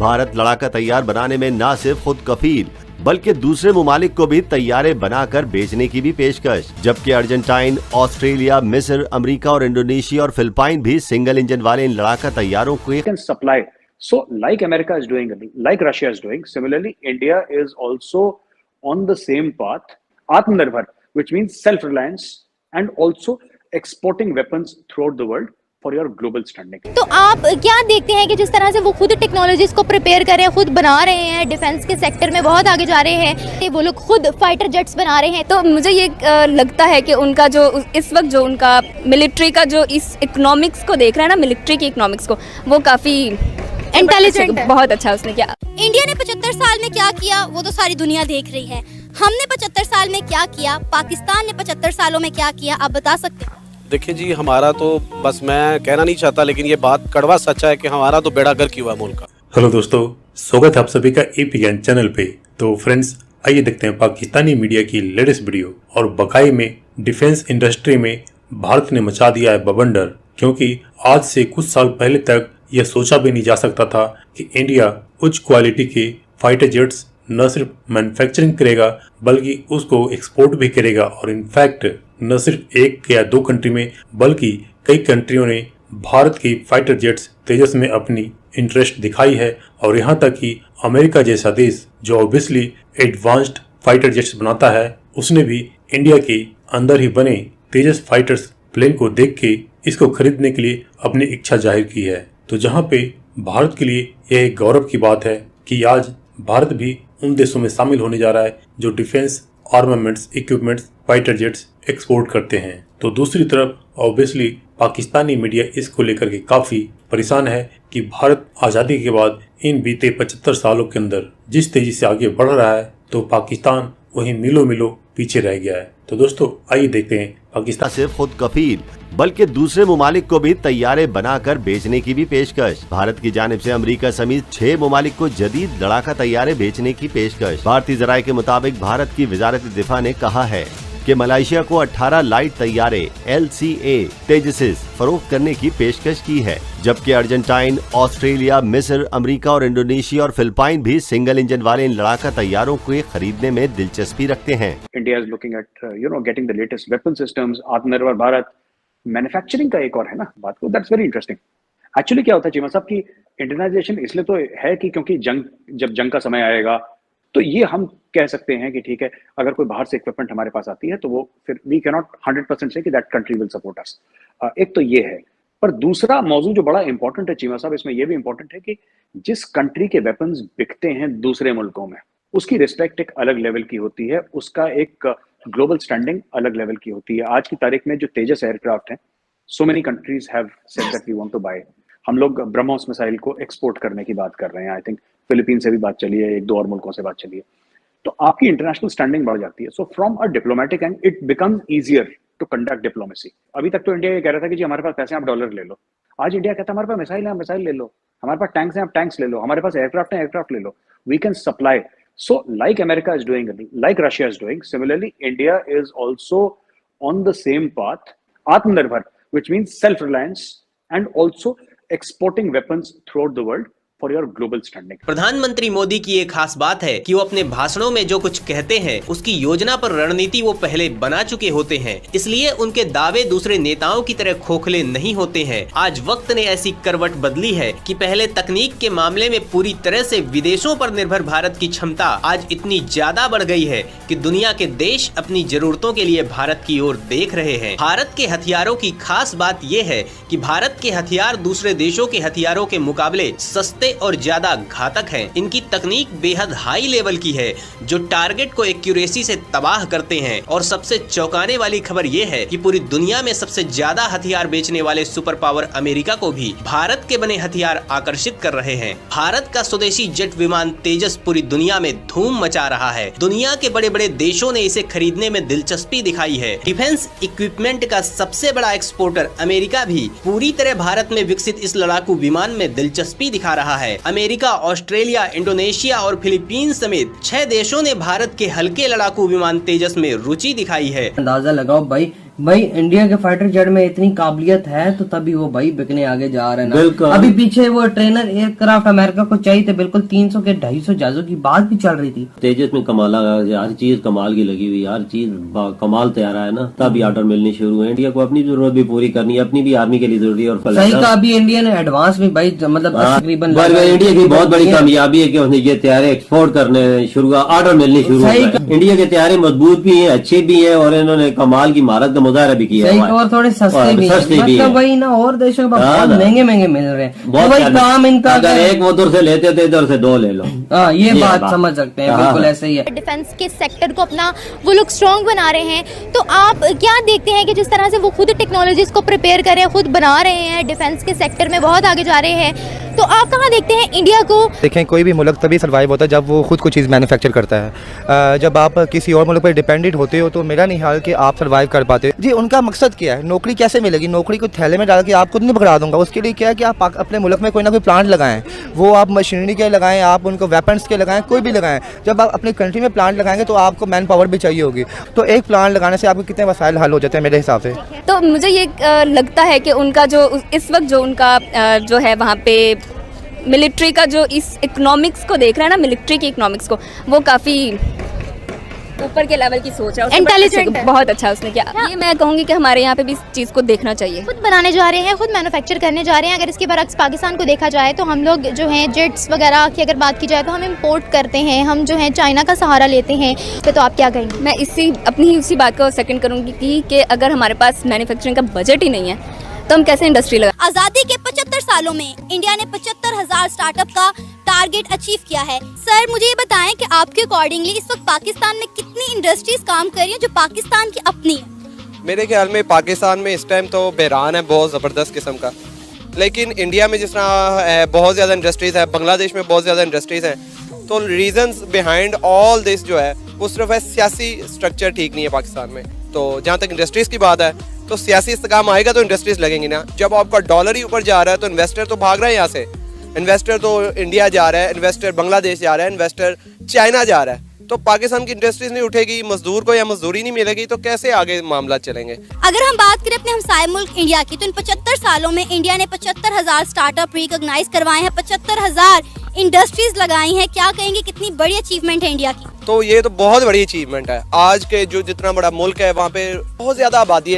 भारत लड़ाका तैयार बनाने में न सिर्फ खुद कफील बल्कि दूसरे ममालिक को भी तैयारे बनाकर बेचने की भी पेशकश। जबकि अर्जेंटाइन, ऑस्ट्रेलिया, मिस्र, अमेरिका और इंडोनेशिया और फिलिपाइन भी सिंगल इंजन वाले इन लड़ाका तैयारों को supply. So like America is doing, like Russia is doing, similarly India is also on the same path, Atmanirbhar, which means self-reliance and also exporting weapons throughout the world for your global standing. तो आप क्या देखते हैं कि जिस तरह से वो खुद टेक्नोलॉजीज को प्रिपेयर कर रहे हैं, खुद बना रहे हैं, डिफेंस के सेक्टर में बहुत आगे जा रहे हैं, वो लोग खुद फाइटर जेट्स बना रहे हैं। तो मुझे ये लगता है कि उनका जो इस वक्त जो उनका मिलिट्री का जो इस इकोनॉमिक्स को देख रहा है ना, मिलिट्री की इकोनॉमिक्स को, वो काफी इंटेलिजेंट है। बहुत अच्छा उसने किया। इंडिया ने 75 साल में क्या किया वो तो सारी दुनिया देख रही है। हमने 75 साल में क्या किया, पाकिस्तान ने 75 सालों में क्या किया, आप बता सकते हैं? देखिए जी, हमारा तो बस मैं कहना नहीं चाहता, लेकिन ये बात कड़वा सच्चा है कि हमारा तो बेड़ा गर्क हुआ मुल्क का। हेलो दोस्तों, स्वागत है आप सभी का एपी ज्ञान चैनल पे। तो फ्रेंड्स, आइए देखते हैं पाकिस्तानी मीडिया की लेटेस्ट वीडियो। और बकाई में डिफेंस इंडस्ट्री में भारत ने मचा दिया है बवंडर, क्योंकि आज से कुछ साल पहले तक यह सोचा भी नहीं जा सकता था कि इंडिया उच्च क्वालिटी के फाइटर जेट्स न सिर्फ मैन्युफैक्चरिंग करेगा बल्कि उसको एक्सपोर्ट भी करेगा। और इनफैक्ट न सिर्फ एक या दो कंट्री में बल्कि कई कंट्रियों ने भारत की फाइटर जेट्स तेजस में अपनी इंटरेस्ट दिखाई है। और यहाँ तक कि अमेरिका जैसा देश जो ऑब्वियसली एडवांस्ड फाइटर जेट्स बनाता है, उसने भी इंडिया के अंदर ही बने तेजस फाइटर्स प्लेन को देख के इसको खरीदने के लिए अपनी इच्छा जाहिर की है। तो जहाँ पे भारत के लिए यह एक गौरव की बात है कि आज भारत भी उन देशों में शामिल होने जा रहा है जो defence armaments, equipments, fighter jets export करते हैं। तो दूसरी तरफ ऑब्वियसली पाकिस्तानी मीडिया इसको लेकर के काफी परेशान है कि भारत आज़ादी के बाद इन बीते 75 सालों के अंदर जिस तेजी से आगे बढ़ रहा है, तो पाकिस्तान वहीं मीलों मीलों पीछे रह गया है। तो दोस्तों, आइए देखते हैं पाकिस्तान सिर्फ खुद कफील बल्कि दूसरे ममालिक को भी तैयारे बनाकर बेचने की भी पेशकश। भारत की जानिब से अमेरिका समेत 6 ममालिक को जदीद लड़ाका तैयारे बेचने की पेशकश। भारतीय जराये के मुताबिक भारत की वजारत दिफा ने कहा है कि मलेशिया को 18 लाइट तैयारे LCA तेजस फरोख्त करने की पेशकश की है। जबकि अर्जेंटाइन, ऑस्ट्रेलिया, मिस्र, अमेरिका और इंडोनेशिया और फिलिपाइन भी सिंगल इंजन वाले इन लड़ाका तैयारों को खरीदने में दिलचस्पी रखते हैं। India is looking at getting the latest weapon systems, आत्मनिर्भर भारत, मैन्युफैक्चरिंग का एक और है ना बात को। That's very interesting. एक्चुअली क्या होता है चीमा साहब की इंटरनाइजेशन इसलिए तो है कि क्योंकि जब जंग का समय आएगा तो ये हम कह सकते हैं कि ठीक है, अगर कोई बाहर से इक्विपमेंट हमारे पास आती है तो वो फिर वी कैन नॉट 100% से कि that country will support us. एक तो ये है, पर दूसरा मौजूद जो बड़ा इंपॉर्टेंट है चीमा साहब, इसमें यह भी इंपॉर्टेंट है कि जिस कंट्री के वेपन्स बिकते हैं दूसरे मुल्कों में, उसकी रिस्पेक्ट एक अलग लेवल की होती है, उसका एक ग्लोबल स्टैंडिंग अलग लेवल की होती है। आज की तारीख में जो तेजस एयरक्राफ्ट हैं, so many countries have said that we want to buy. हम लोग ब्रह्मोस मिसाइल को एक्सपोर्ट करने की बात कर रहे हैं। आई थिंक फिलीपीन से भी बात चली है, एक दो और मुल्कों से बात चली है। तो आपकी इंटरनेशनल स्टैंडिंग बढ़ जाती है। So from a diplomatic end it becomes easier to conduct diplomacy. अभी तक तो इंडिया ये कह रहा था कि जी हमारे पास पैसे, आप डॉलर ले लो। आज इंडिया कहता है हमारे पास मिसाइल है, आप मिसाइल ले लो। हमारे पास टैंक्स हैं, आप टैंक्स ले लो। हमारे पास एयरक्राफ्ट है, एयरक्राफ्ट ले लो। We can supply. So like America is doing, like Russia is doing, similarly India is also on the same path, Atmanirbhar, which means self-reliance and also exporting weapons throughout the world for your global standing. प्रधानमंत्री मोदी की एक खास बात है कि वो अपने भाषणों में जो कुछ कहते हैं उसकी योजना पर रणनीति वो पहले बना चुके होते हैं, इसलिए उनके दावे दूसरे नेताओं की तरह खोखले नहीं होते हैं। आज वक्त ने ऐसी करवट बदली है कि पहले तकनीक के मामले में पूरी तरह से विदेशों पर निर्भर भारत की क्षमता आज इतनी ज्यादा बढ़ गई है कि दुनिया के देश अपनी जरूरतों के लिए भारत की ओर देख रहे हैं। भारत के हथियारों की खास बात ये है कि भारत के हथियार दूसरे देशों के हथियारों के मुकाबले सस्ते और ज्यादा घातक हैं। इनकी तकनीक बेहद हाई लेवल की है जो टारगेट को एक्यूरेसी से तबाह करते हैं। और सबसे चौंकाने वाली खबर यह है कि पूरी दुनिया में सबसे ज्यादा हथियार बेचने वाले सुपर पावर अमेरिका को भी भारत के बने हथियार आकर्षित कर रहे हैं। भारत का स्वदेशी जेट विमान तेजस पूरी दुनिया में धूम मचा रहा है। दुनिया के बड़े बड़े देशों ने इसे खरीदने में दिलचस्पी दिखाई है। डिफेंस इक्विपमेंट का सबसे बड़ा एक्सपोर्टर अमेरिका भी पूरी तरह भारत में विकसित इस लड़ाकू विमान में दिलचस्पी दिखा रहा है। अमेरिका, ऑस्ट्रेलिया, इंडोनेशिया और फिलीपींस समेत 6 देशों ने भारत के हल्के लड़ाकू विमान तेजस में रुचि दिखाई है। अंदाजा लगाओ भाई, भाई इंडिया के फाइटर जेट में इतनी काबिलियत है तो तभी वो भाई बिकने आगे जा रहे हैं बिल्कुल। ना। अभी पीछे वो ट्रेनर एयरक्राफ्ट अमेरिका को चाहिए थे, बिल्कुल 300 के 250 जहाजों की बात भी चल रही थी। तेजस में कमाल, हर चीज कमाल की लगी हुई, हर चीज कमाल तैयार है ना, तभी ऑर्डर मिलनी शुरू हुए। इंडिया को अपनी जरूरत भी पूरी करनी है, अपनी भी आर्मी के लिए जरूरी है। और सही कहा, अभी इंडिया ने एडवांस में भाई मतलब तकरीबन इंडिया की बहुत बड़ी कामयाबी है कि उसने ये तैयारे एक्सपोर्ट करने शुरू, ऑर्डर मिलने शुरू हुए। इंडिया के तैयारे मजबूत भी है, अच्छे भी है, और इन्होंने कमाल की महारत का मुजाहरा भी किया है। और थोड़े सस्ते भी मतलब वही ना, और देशों में बहुत महंगे महंगे मिल रहे हैं। बहुत वही काम इनका, अगर एक उधर से लेते थे इधर से 2 ले लो। ये बात समझ सकते हैं, बिल्कुल ऐसे ही है। डिफेंस के सेक्टर को अपना वो लोग स्ट्रॉन्ग बना रहे हैं, तो आप क्या देखते हैं कि जिस तरह से वो खुद टेक्नोलॉजीज को प्रिपेयर कर रहे हैं, खुद बना रहे हैं, डिफेंस के सेक्टर में बहुत आगे जा रहे हैं, तो आप कहाँ देखते हैं इंडिया को? देखें, कोई भी मुल्क तभी सर्वाइव होता है जब वो खुद कुछ चीज़ मैन्युफैक्चर करता है। जब आप किसी और मुल्क पर डिपेंडेंट होते हो तो मेरा नहीं हाल कि आप सर्वाइव कर पाते हो। जी, उनका मकसद क्या है? नौकरी कैसे मिलेगी? नौकरी को थैले में डाल के आप खुद नहीं पकड़ा दूंगा। उसके लिए क्या है कि आप अपने मुल्क में कोई ना कोई प्लांट लगाएं, वो आप मशीनरी के लगाएं, आप उनको वेपन्स के लगाएं, कोई भी लगाएं। जब आप अपनी कंट्री में प्लांट लगाएंगे तो आपको मैन पावर भी चाहिए होगी, तो एक प्लांट लगाने से आपके कितने मसाइल हल हो जाते हैं मेरे हिसाब से। तो मुझे ये लगता है कि उनका जो इस वक्त जो उनका जो है वहाँ पे मिलिट्री का जो इस इकोनॉमिक्स को देख रहा है ना, मिलिट्री की इकोनॉमिक्स को, वो काफ़ी ऊपर के लेवल की सोच है, इंटेलिजेंट है। बहुत अच्छा उसने किया। ये मैं कहूँगी कि हमारे यहाँ पे भी इस चीज़ को देखना चाहिए। खुद बनाने जा रहे हैं, खुद मैन्युफैक्चर करने जा रहे हैं। अगर इसके बरक्स पाकिस्तान को देखा जाए तो हम लोग जो हैं जेट्स वगैरह की अगर बात की जाए तो हम इंपोर्ट करते हैं, हम जो है चाइना का सहारा लेते हैं। तो आप क्या कहेंगे? मैं अपनी उसी बात को सेकंड करूँगी कि अगर हमारे पास मैन्युफैक्चरिंग का बजट ही नहीं है तो हम कैसे इंडस्ट्री लगा। आजादी के 75 सालों में इंडिया ने 75,000 स्टार्टअप का टारगेट अचीव किया है। सर मुझे ये बताएं कि आपके अकॉर्डिंगली इस वक्त पाकिस्तान में कितनी इंडस्ट्रीज काम कर रही हैं जो पाकिस्तान की अपनी है? मेरे ख्याल में पाकिस्तान में इस टाइम तो बहरान है बहुत ज़बरदस्त किस्म का, लेकिन इंडिया में जिस तरह बहुत ज़्यादा इंडस्ट्रीज़ है, बांग्लादेश में बहुत ज़्यादा इंडस्ट्रीज़ हैं, तो रीजंस बिहाइंड ऑल दिस जो है वो सिर्फ है सियासी स्ट्रक्चर ठीक नहीं है पाकिस्तान में। तो जहाँ तक इंडस्ट्रीज़ की बात है तो सियासी इस्तेकाम आएगा तो इंडस्ट्रीज लगेंगी ना। जब आपका डॉलर ही ऊपर जा रहा है तो इन्वेस्टर तो भाग रहा है यहाँ से, इन्वेस्टर तो इंडिया जा रहा है, इन्वेस्टर बांग्लादेश जा रहा है, इन्वेस्टर चाइना जा रहा है। तो पाकिस्तान की इंडस्ट्रीज नहीं उठेगी, मजदूर को या मजदूरी नहीं मिलेगी, तो कैसे आगे मामला चलेंगे? अगर हम बात करें अपने हमसाए मुल्क इंडिया की, तो इन 75 सालों में इंडिया ने 75,000 स्टार्टअप रिकॉग्नाइज करवाए हैं, 75,000 इंडस्ट्रीज लगाई हैं। क्या कहेंगे कितनी बड़ी अचीवमेंट है इंडिया की? तो ये तो बहुत बड़ी अचीवमेंट है। आज के जो जितना बड़ा मुल्क है वहाँ पे बहुत ज्यादा आबादी है।